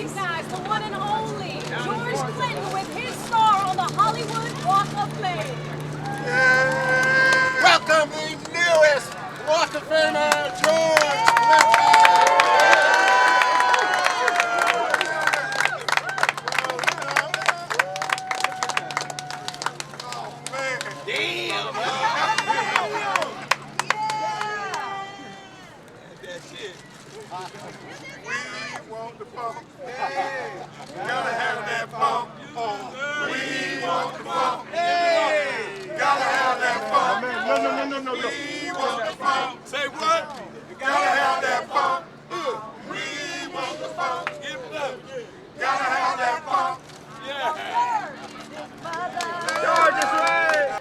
these guys, the one and only George Clinton with his star on the Hollywood Walk of Fame. Welcome the newest Walk of Famer, George Clinton. We want the funk. Hey, gotta have that funk. We want the funk. Hey, gotta have that funk. No. We want the funk. Say what? Gotta have that funk. We want the funk. Give it up. Gotta have that funk. Yeah. George is right.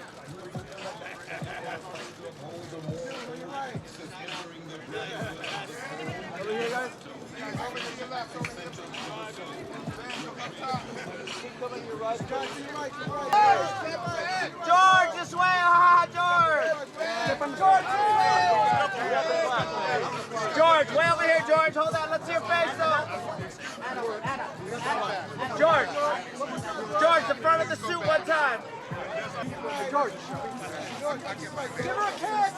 Over here, guys. Over to your left, over to your left. George, this way! Ha, George! George, way over here, George. Hold on, let's see your face, though. George, the front of the suit one time. George, give her a kiss.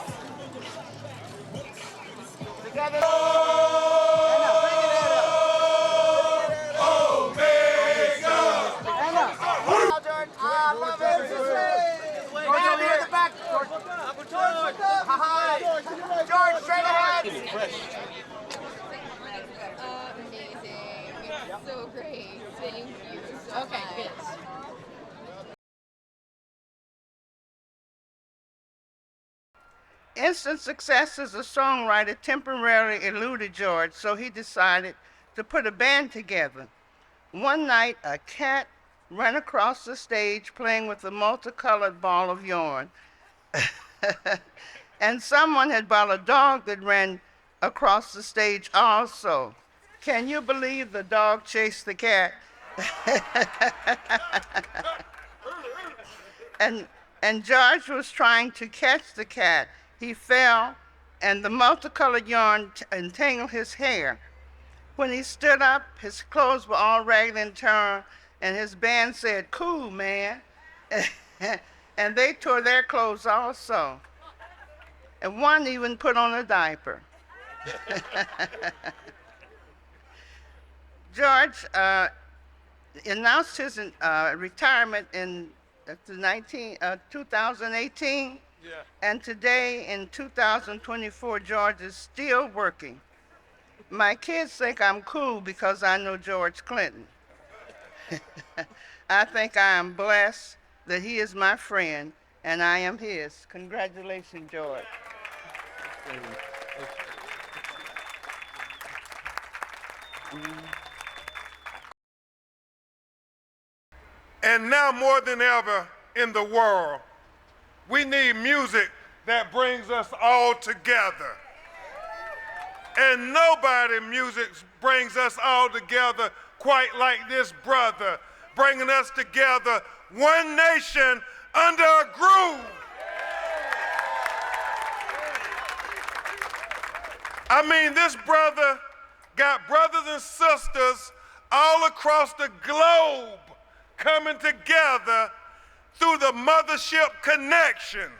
Together. George, straight ahead! Amazing. So great. Thank you so much. Okay, good. Instant success as a songwriter temporarily eluded George, so he decided to put a band together. One night, a cat ran across the stage playing with a multicolored ball of yarn. And someone had brought a dog that ran across the stage also. Can you believe the dog chased the cat? And George was trying to catch the cat. He fell, and the multicolored yarn entangled his hair. When he stood up, his clothes were all ragged and torn, and his band said, "Cool, man." And they tore their clothes also. And one even put on a diaper. George announced his retirement in 2018. Yeah. And today, in 2024, George is still working. My kids think I'm cool because I know George Clinton. I think I am blessed that he is my friend and I am his. Congratulations, George. And now more than ever in the world, we need music that brings us all together. And nobody music brings us all together quite like this brother, bringing us together, one nation under a groove. I mean, this brother got brothers and sisters all across the globe coming together through the mothership connection.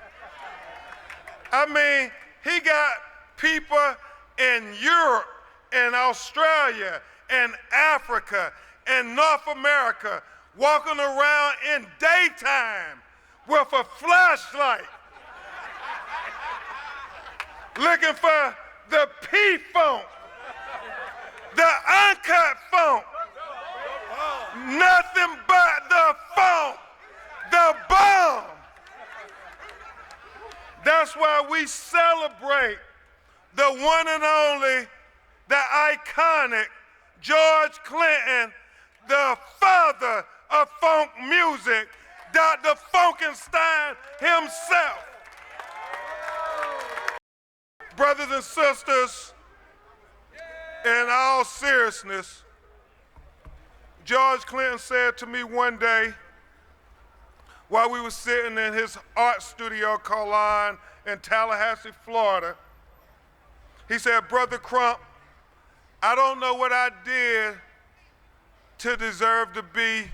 I mean, he got people in Europe and Australia and Africa and North America walking around in daytime with a flashlight looking for the P-funk, the uncut funk, nothing but the funk, the bomb. That's why we celebrate the one and only, the iconic George Clinton, the father of funk music, Dr. Funkenstein himself. Brothers and sisters, in all seriousness, George Clinton said to me one day while we were sitting in his art studio called Line in Tallahassee, Florida, he said, "Brother Crump, I don't know what I did to deserve to be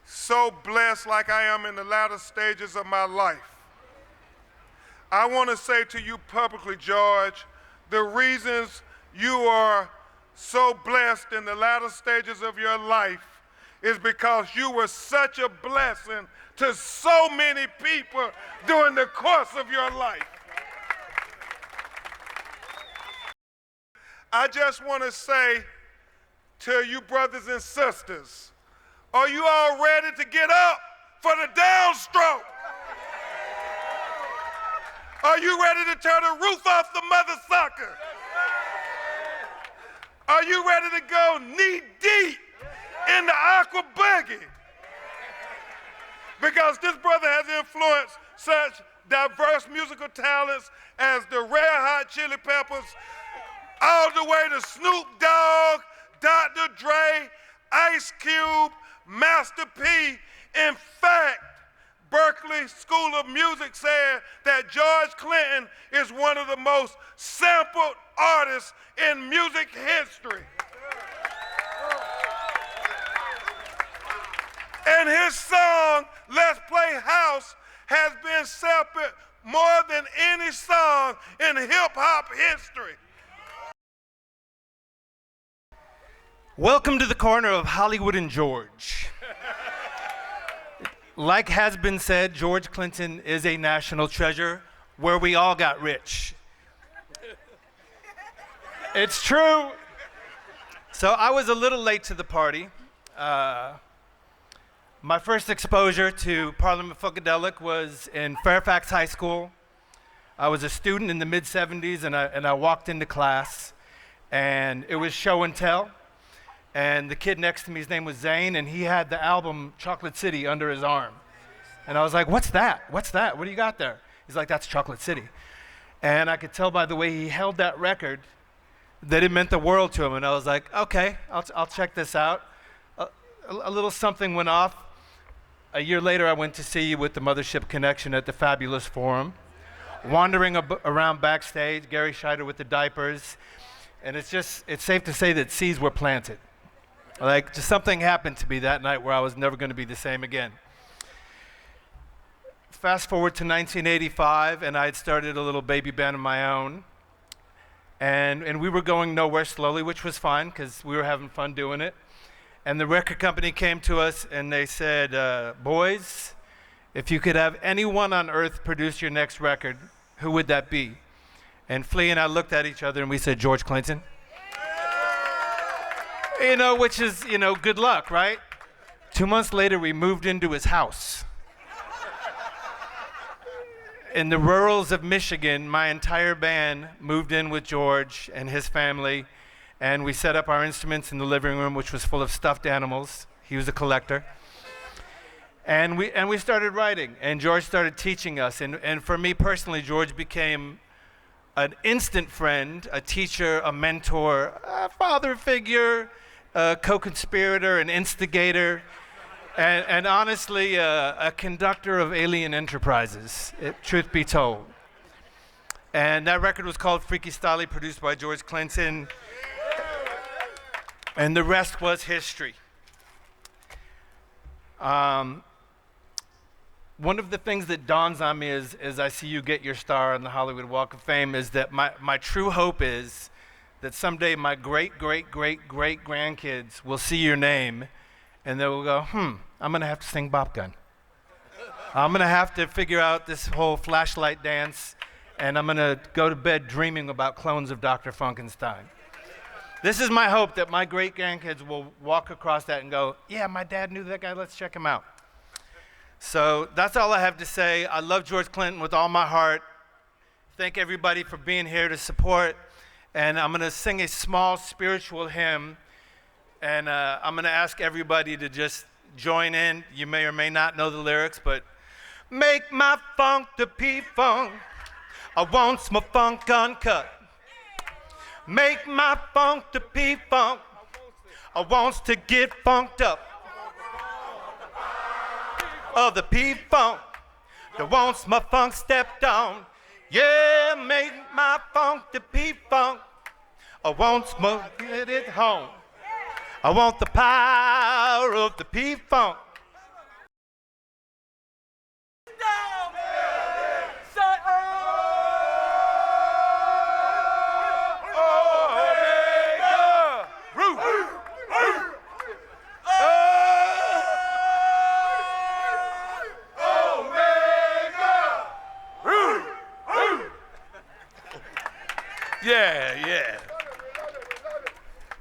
so blessed like I am in the latter stages of my life. I want to say to you publicly, George, the reasons you are so blessed in the latter stages of your life is because you were such a blessing to so many people during the course of your life. I just want to say to you brothers and sisters, are you all ready to get up for the downstroke? Are you ready to tear the roof off the mother sucker? Are you ready to go knee deep in the aqua boogie? Because this brother has influenced such diverse musical talents as the Red Hot Chili Peppers, all the way to Snoop Dogg, Dr. Dre, Ice Cube, Master P. In fact, Berkeley School of Music said that George Clinton is one of the most sampled artists in music history. And his song, Let's Play House, has been sampled more than any song in hip-hop history. Welcome to the corner of Hollywood and George. Like has been said, George Clinton is a national treasure where we all got rich. It's true. So I was a little late to the party. My first exposure to Parliament Funkadelic was in Fairfax High School. I was a student in the mid-'70s, and I walked into class, and it was show and tell. And the kid next to me, his name was Zane, and he had the album Chocolate City under his arm. And I was like, what's that? What's that? What do you got there? He's like, that's Chocolate City. And I could tell by the way he held that record that it meant the world to him. And I was like, okay, I'll check this out. A little something went off. A year later, I went to see you with the Mothership Connection at the Fabulous Forum. Wandering around backstage, Gary Scheider with the diapers. And it's safe to say that seeds were planted. Like, just something happened to me that night where I was never going to be the same again. Fast forward to 1985, and I had started a little baby band of my own. And we were going nowhere slowly, which was fine, because we were having fun doing it. And the record company came to us, and they said, boys, if you could have anyone on earth produce your next record, who would that be? And Flea and I looked at each other, and we said, George Clinton. You know, which is, good luck, right? 2 months later, we moved into his house. In the rurals of Michigan, my entire band moved in with George and his family, and we set up our instruments in the living room, which was full of stuffed animals. He was a collector. And we started writing, and George started teaching us. And for me personally, George became an instant friend, a teacher, a mentor, a father figure, a co-conspirator, an instigator, and honestly, a conductor of alien enterprises, truth be told. And that record was called Freaky Style, produced by George Clinton, and the rest was history. One of the things that dawns on me as I see you get your star on the Hollywood Walk of Fame is that my true hope is that someday my great-great-great-great-grandkids will see your name and they will go, I'm going to have to sing Bop Gun. I'm going to have to figure out this whole flashlight dance, and I'm going to go to bed dreaming about clones of Dr. Funkenstein. This is my hope, that my great-grandkids will walk across that and go, yeah, my dad knew that guy, let's check him out. So that's all I have to say. I love George Clinton with all my heart. Thank everybody for being here to support. And I'm going to sing a small spiritual hymn. And I'm going to ask everybody to just join in. You may or may not know the lyrics, but make my funk the P-funk. I want my funk uncut. Make my funk the P-funk. I want to get funked up. Of the P-funk that wants my funk stepped on. Yeah, make my funk the P-funk. I want my get it home. I want the power of the P-Funk. Yeah.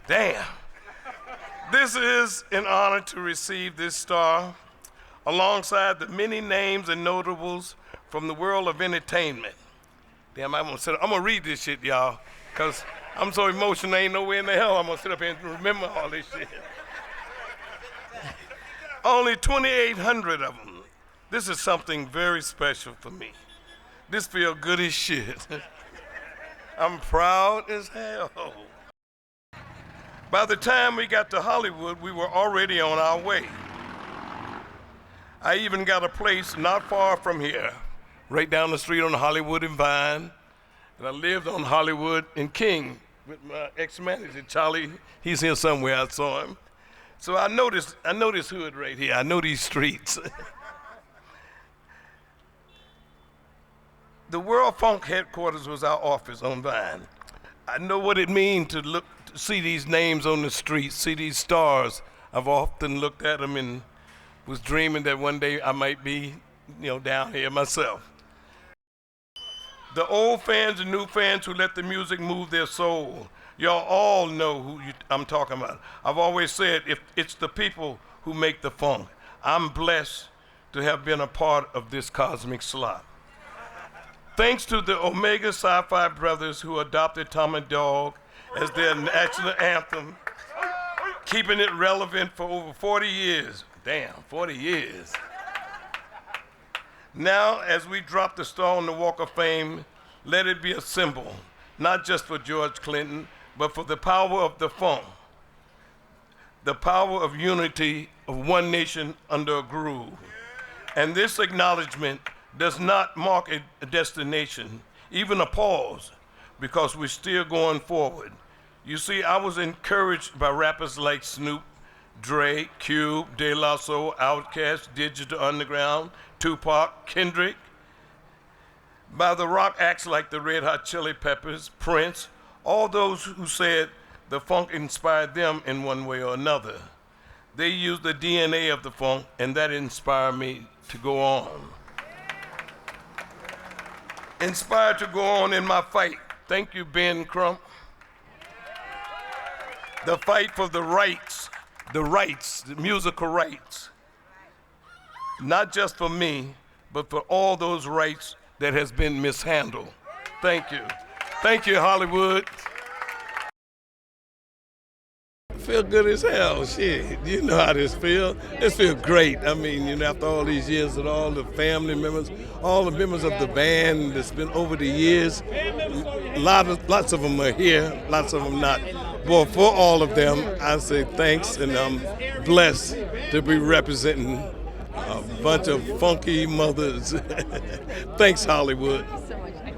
Damn. This is an honor to receive this star alongside the many names and notables from the world of entertainment. Damn, I'm gonna read this shit, y'all, because I'm so emotional, ain't no way in the hell I'm gonna sit up here and remember all this shit. Only 2,800 of them. This is something very special for me. This feel good as shit. I'm proud as hell. By the time we got to Hollywood, we were already on our way. I even got a place not far from here, right down the street on Hollywood and Vine. And I lived on Hollywood and King with my ex-manager, Charlie. He's here somewhere, I saw him. So I know this hood right here. I know these streets. The World Funk headquarters was our office on Vine. I know what it means to see these names on the street, see these stars. I've often looked at them and was dreaming that one day I might be, down here myself. The old fans and new fans who let the music move their soul. Y'all all know who I'm talking about. I've always said, if it's the people who make the funk. I'm blessed to have been a part of this cosmic slot. Thanks to the Omega Sci-Fi brothers who adopted Tom and Dog as their national anthem, keeping it relevant for over 40 years. Damn, 40 years. Now, as we drop the star on the Walk of Fame, let it be a symbol, not just for George Clinton, but for the power of the funk, the power of unity of one nation under a groove. And this acknowledgement does not mark a destination, even a pause, because we're still going forward. You see, I was encouraged by rappers like Snoop, Dre, Cube, De La Soul, Outkast, Digital Underground, Tupac, Kendrick, by the rock acts like the Red Hot Chili Peppers, Prince, all those who said the funk inspired them in one way or another. They used the DNA of the funk, and that inspired me to go on. Inspired to go on in my fight. Thank you, Ben Crump. The fight for the rights, the musical rights. Not just for me, but for all those rights that has been mishandled. Thank you. Thank you, Hollywood. Feel good as hell, shit. You know how this feel. This feel great. I mean, after all these years with all the family members, all the members of the band that's been over the years, lots of them are here, lots of them not. Well, for all of them, I say thanks, and I'm blessed to be representing a bunch of funky mothers. Thanks, Hollywood.